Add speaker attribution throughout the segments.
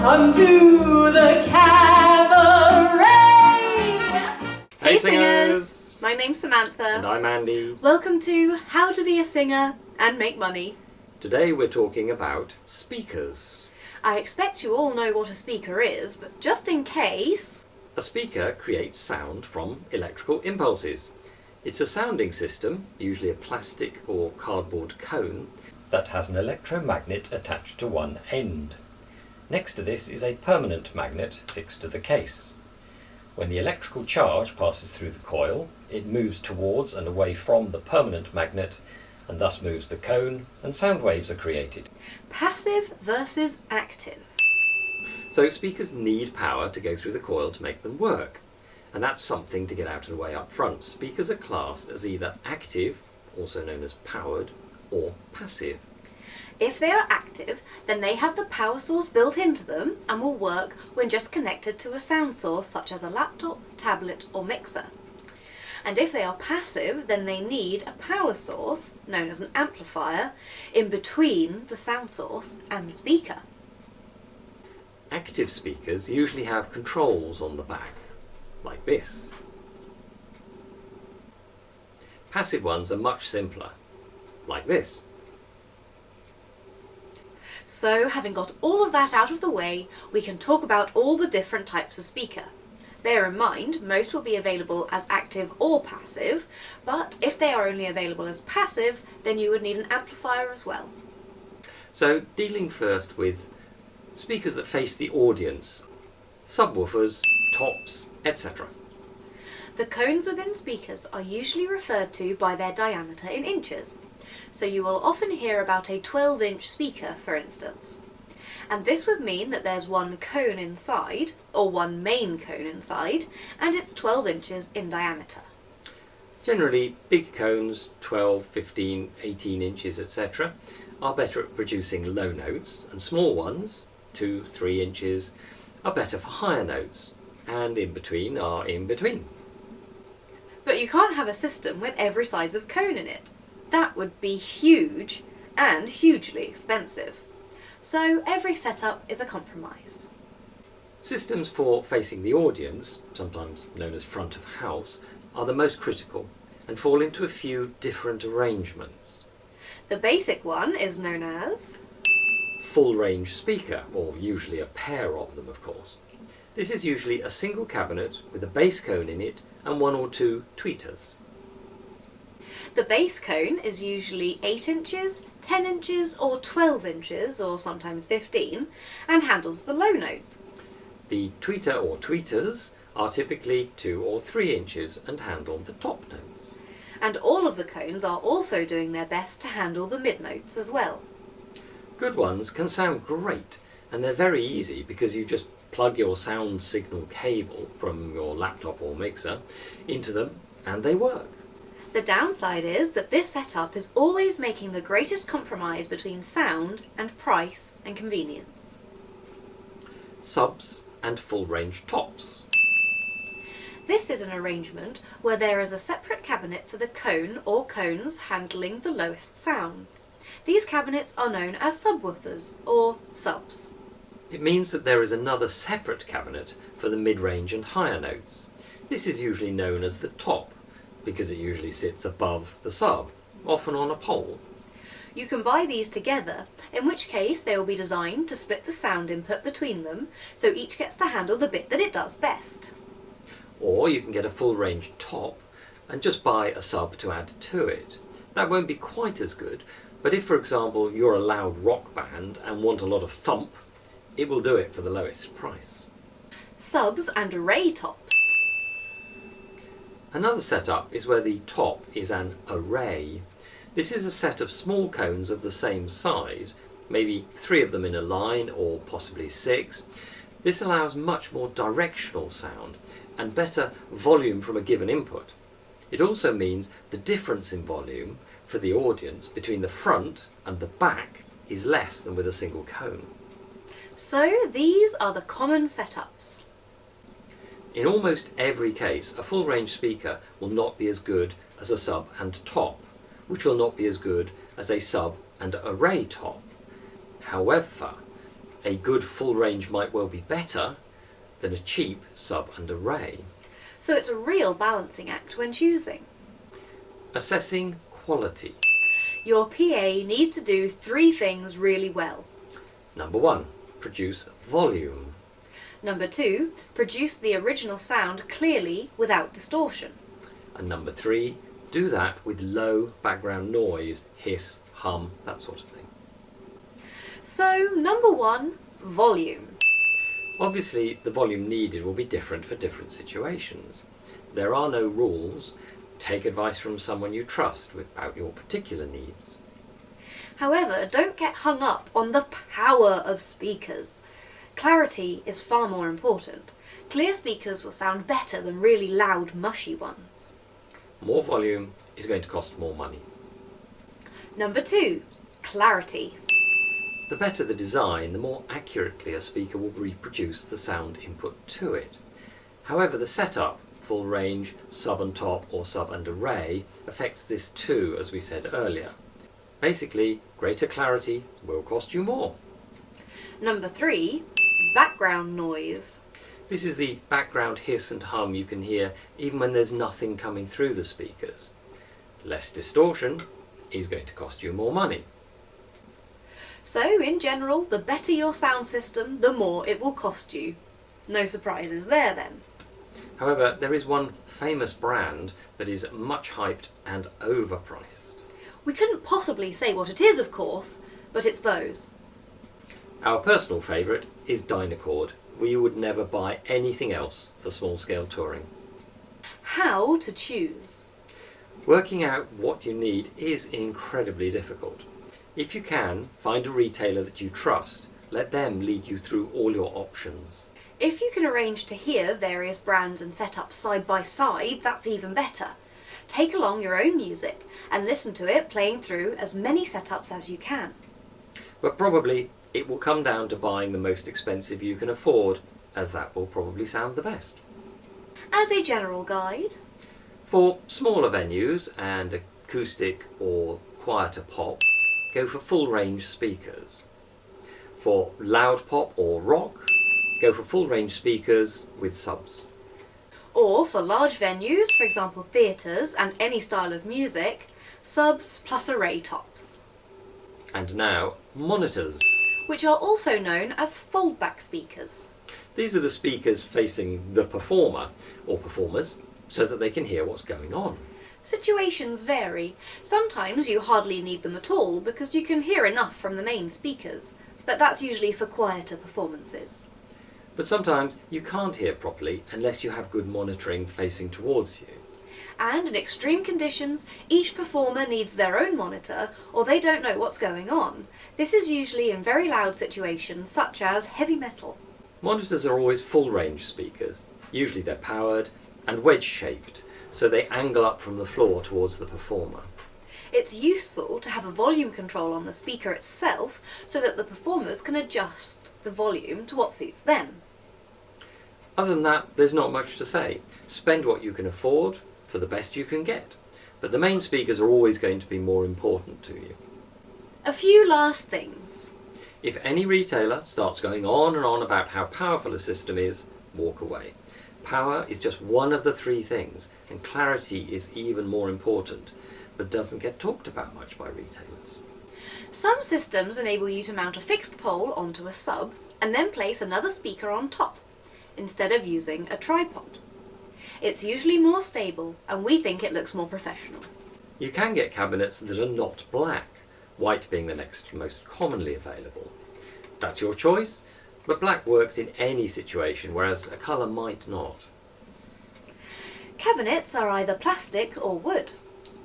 Speaker 1: Come to the cabaret!
Speaker 2: Hey singers!
Speaker 1: My name's Samantha.
Speaker 2: And I'm Andy.
Speaker 1: Welcome to How to Be a Singer and Make Money.
Speaker 2: Today we're talking about speakers.
Speaker 1: I expect you all know what a speaker is, but just in case...
Speaker 2: A speaker creates sound from electrical impulses. It's a sounding system, usually a plastic or cardboard cone, that has an electromagnet attached to one end. Next to this is a permanent magnet fixed to the case. When the electrical charge passes through the coil, it moves towards and away from the permanent magnet and thus moves the cone, and sound waves are created.
Speaker 1: Passive versus active.
Speaker 2: So speakers need power to go through the coil to make them work. And that's something to get out of the way up front. Speakers are classed as either active, also known as powered, or passive.
Speaker 1: If they are active, then they have the power source built into them and will work when just connected to a sound source such as a laptop, tablet or mixer. And if they are passive, then they need a power source, known as an amplifier, in between the sound source and the speaker.
Speaker 2: Active speakers usually have controls on the back, like this. Passive ones are much simpler, like this.
Speaker 1: So, having got all of that out of the way, we can talk about all the different types of speaker. Bear in mind, most will be available as active or passive, but if they are only available as passive, then you would need an amplifier as well.
Speaker 2: So, dealing first with speakers that face the audience, subwoofers, tops, etc.
Speaker 1: The cones within speakers are usually referred to by their diameter in inches. So you will often hear about a 12-inch speaker, for instance. And this would mean that there's one cone inside, or one main cone inside, and it's 12 inches in diameter.
Speaker 2: Generally, big cones, 12, 15, 18 inches, etc., are better at producing low notes, and small ones, 2, 3 inches, are better for higher notes, and in between are in between.
Speaker 1: But you can't have a system with every size of cone in it. That would be huge and hugely expensive. So every setup is a compromise.
Speaker 2: Systems for facing the audience, sometimes known as front of house, are the most critical and fall into a few different arrangements.
Speaker 1: The basic one is known as
Speaker 2: full range speaker, or usually a pair of them, of course. This is usually a single cabinet with a base cone in it and one or two tweeters.
Speaker 1: The base cone is usually 8 inches, 10 inches or 12 inches, or sometimes 15, and handles the low notes.
Speaker 2: The tweeter or tweeters are typically 2 or 3 inches and handle the top notes.
Speaker 1: And all of the cones are also doing their best to handle the mid notes as well.
Speaker 2: Good ones can sound great, and they're very easy because you just plug your sound signal cable from your laptop or mixer into them and they work.
Speaker 1: The downside is that this setup is always making the greatest compromise between sound and price and convenience.
Speaker 2: Subs and full range tops.
Speaker 1: This is an arrangement where there is a separate cabinet for the cone or cones handling the lowest sounds. These cabinets are known as subwoofers or subs.
Speaker 2: It means that there is another separate cabinet for the mid-range and higher notes. This is usually known as the top, because it usually sits above the sub, often on a pole.
Speaker 1: You can buy these together, in which case they will be designed to split the sound input between them, so each gets to handle the bit that it does best.
Speaker 2: Or you can get a full range top and just buy a sub to add to it. That won't be quite as good, but if, for example, you're a loud rock band and want a lot of thump, it will do it for the lowest price.
Speaker 1: Subs and array tops.
Speaker 2: Another setup is where the top is an array. This is a set of small cones of the same size, maybe 3 of them in a line or possibly 6. This allows much more directional sound and better volume from a given input. It also means the difference in volume for the audience between the front and the back is less than with a single cone.
Speaker 1: So these are the common setups.
Speaker 2: In almost every case, a full range speaker will not be as good as a sub and top, which will not be as good as a sub and array top. However, A good full range might well be better than a cheap sub and array.
Speaker 1: So it's a real balancing act when choosing.
Speaker 2: Assessing quality.
Speaker 1: Your PA needs to do 3 things really well.
Speaker 2: Number 1, produce volume.
Speaker 1: Number 2, produce the original sound clearly without distortion.
Speaker 2: And number 3, do that with low background noise, hiss, hum, that sort of thing.
Speaker 1: So, number 1, volume.
Speaker 2: Obviously, the volume needed will be different for different situations. There are no rules. Take advice from someone you trust about your particular needs.
Speaker 1: However, don't get hung up on the power of speakers. Clarity is far more important. Clear speakers will sound better than really loud, mushy ones.
Speaker 2: More volume is going to cost more money.
Speaker 1: Number 2, clarity.
Speaker 2: The better the design, the more accurately a speaker will reproduce the sound input to it. However, the setup, full range, sub and top or sub and array, affects this too, as we said earlier. Basically, greater clarity will cost you more.
Speaker 1: Number 3, background noise.
Speaker 2: This is the background hiss and hum you can hear even when there's nothing coming through the speakers. Less distortion is going to cost you more money.
Speaker 1: So, in general, the better your sound system, the more it will cost you. No surprises there then.
Speaker 2: However, there is one famous brand that is much hyped and overpriced.
Speaker 1: We couldn't possibly say what it is, of course, but it's Bose.
Speaker 2: Our personal favourite is Dynacord. We would never buy anything else for small-scale touring.
Speaker 1: How to choose.
Speaker 2: Working out what you need is incredibly difficult. If you can, find a retailer that you trust. Let them lead you through all your options.
Speaker 1: If you can arrange to hear various brands and setups side by side, that's even better. Take along your own music and listen to it playing through as many setups as you can.
Speaker 2: But probably it will come down to buying the most expensive you can afford, as that will probably sound the best.
Speaker 1: As a general guide,
Speaker 2: For smaller venues and acoustic or quieter pop, go for full range speakers. For loud pop or rock, go for full range speakers with subs.
Speaker 1: or for large venues, for example theatres and any style of music, subs plus array tops,
Speaker 2: And now, monitors.
Speaker 1: which are also known as foldback speakers.
Speaker 2: These are the speakers facing the performer or performers so that they can hear what's going on.
Speaker 1: Situations vary. Sometimes you hardly need them at all because you can hear enough from the main speakers, but that's usually for quieter performances.
Speaker 2: But sometimes you can't hear properly unless you have good monitoring facing towards you.
Speaker 1: And in extreme conditions, each performer needs their own monitor or they don't know what's going on. This is usually in very loud situations such as heavy metal.
Speaker 2: Monitors are always full range speakers. Usually they're powered and wedge shaped, so they angle up from the floor towards the performer.
Speaker 1: It's useful to have a volume control on the speaker itself so that the performers can adjust the volume to what suits them.
Speaker 2: Other than that, there's not much to say. Spend what you can afford for the best you can get. But the main speakers are always going to be more important to you.
Speaker 1: A few last things.
Speaker 2: If any retailer starts going on and on about how powerful a system is, walk away. Power is just one of the 3 things, and clarity is even more important, but doesn't get talked about much by retailers.
Speaker 1: Some systems enable you to mount a fixed pole onto a sub and then place another speaker on top, instead of using a tripod. It's usually more stable and we think it looks more professional.
Speaker 2: You can get cabinets that are not black, white being the next most commonly available. That's your choice, but black works in any situation, whereas a colour might not.
Speaker 1: Cabinets are either plastic or wood.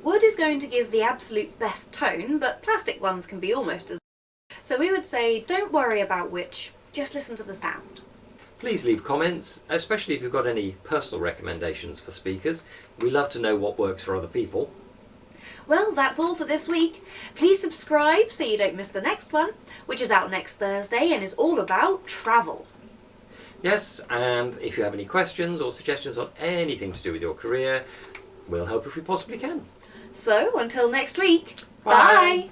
Speaker 1: Wood is going to give the absolute best tone, but plastic ones can be almost as good. So we would say don't worry about which, just listen to the sound.
Speaker 2: Please leave comments, especially if you've got any personal recommendations for speakers. We love to know what works for other people.
Speaker 1: Well, that's all for this week. Please subscribe so you don't miss the next one, which is out next Thursday and is all about travel.
Speaker 2: Yes, and if you have any questions or suggestions on anything to do with your career, we'll help if we possibly can.
Speaker 1: So, until next week,
Speaker 2: Bye.
Speaker 1: bye.